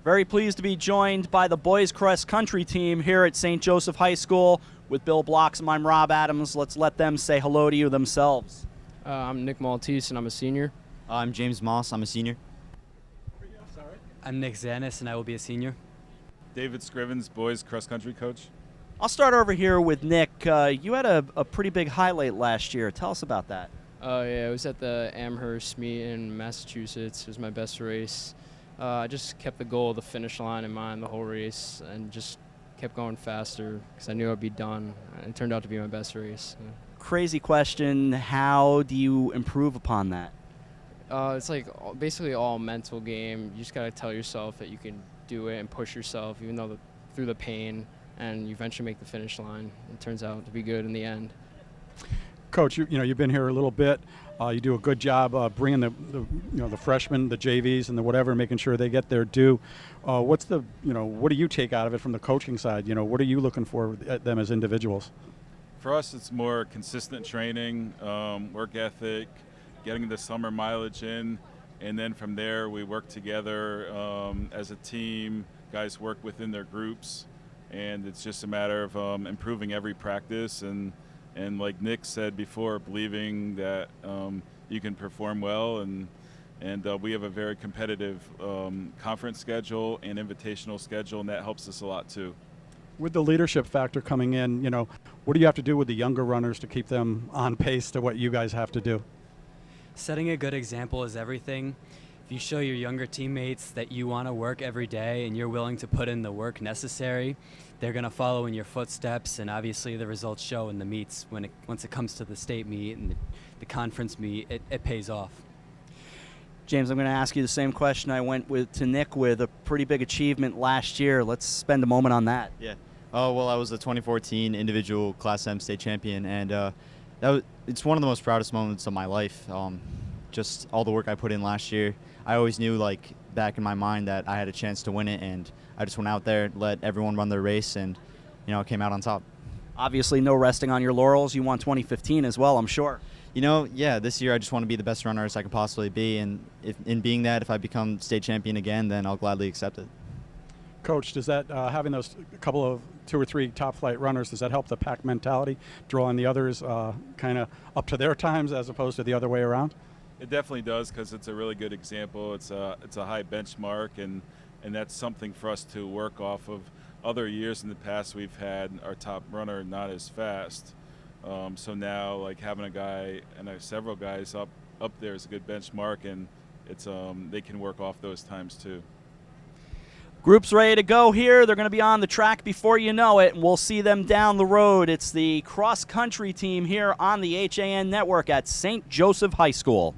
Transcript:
Very pleased to be joined by the boys cross country team here at St. Joseph High School with Bill Bloxham. I'm Rob Adams. Let's let them say hello to you themselves. I'm Nick Maltese, and I'm a senior. I'm James Moss. I'm a senior. I'm Nick Zanis, and I will be a senior. David Scrivens, boys cross-country coach. I'll start over here with Nick. You had a pretty big highlight last year. Tell us about that. Yeah, it was at the Amherst meet in Massachusetts. It was my best race. I just kept the goal of the finish line in mind the whole race and just kept going faster because I knew I'd be done. It turned out to be my best race. Crazy question. How do you improve upon that? It's like basically all mental game. You just got to tell yourself that you can do it and push yourself, even though through the pain, and you eventually make the finish line. It turns out to be good in the end. Coach, you've been here a little bit. You do a good job bringing the freshmen, the JVs, and the whatever, making sure they get their due. What do you take out of it from the coaching side? What are you looking for at them as individuals? For us, it's more consistent training, work ethic, getting the summer mileage in, and then from there we work together as a team. Guys work within their groups, and it's just a matter of improving every practice and like Nick said before, believing that you can perform well, and we have a very competitive conference schedule and invitational schedule, and that helps us a lot too. With the leadership factor coming in, what do you have to do with the younger runners to keep them on pace to what you guys have to do? Setting a good example is everything. If you show your younger teammates that you want to work every day and you're willing to put in the work necessary, they're going to follow in your footsteps, and obviously the results show in the meets. Once it comes to the state meet and the conference meet, it pays off. James, I'm going to ask you the same question I went to Nick with. A pretty big achievement last year. Let's spend a moment on that. Yeah. Oh, well, I was the 2014 individual Class M state champion, and it's one of the most proudest moments of my life. Just all the work I put in last year. I always knew, back in my mind, that I had a chance to win it, and I just went out there, let everyone run their race, and came out on top. Obviously, no resting on your laurels. You won 2015 as well, I'm sure. Yeah, this year I just want to be the best runner as I could possibly be, and in being that, if I become state champion again, then I'll gladly accept it. Coach, does that having those couple of 2 or 3 top flight runners, does that help the pack mentality, drawing the others kind of up to their times as opposed to the other way around? It definitely does, because it's a really good example. It's a high benchmark, and that's something for us to work off of. Other years in the past, we've had our top runner not as fast. So now, having a guy and several guys up there is a good benchmark, and it's they can work off those times too. Group's ready to go here. They're going to be on the track before you know it, and we'll see them down the road. It's the cross-country team here on the HAN Network at St. Joseph High School.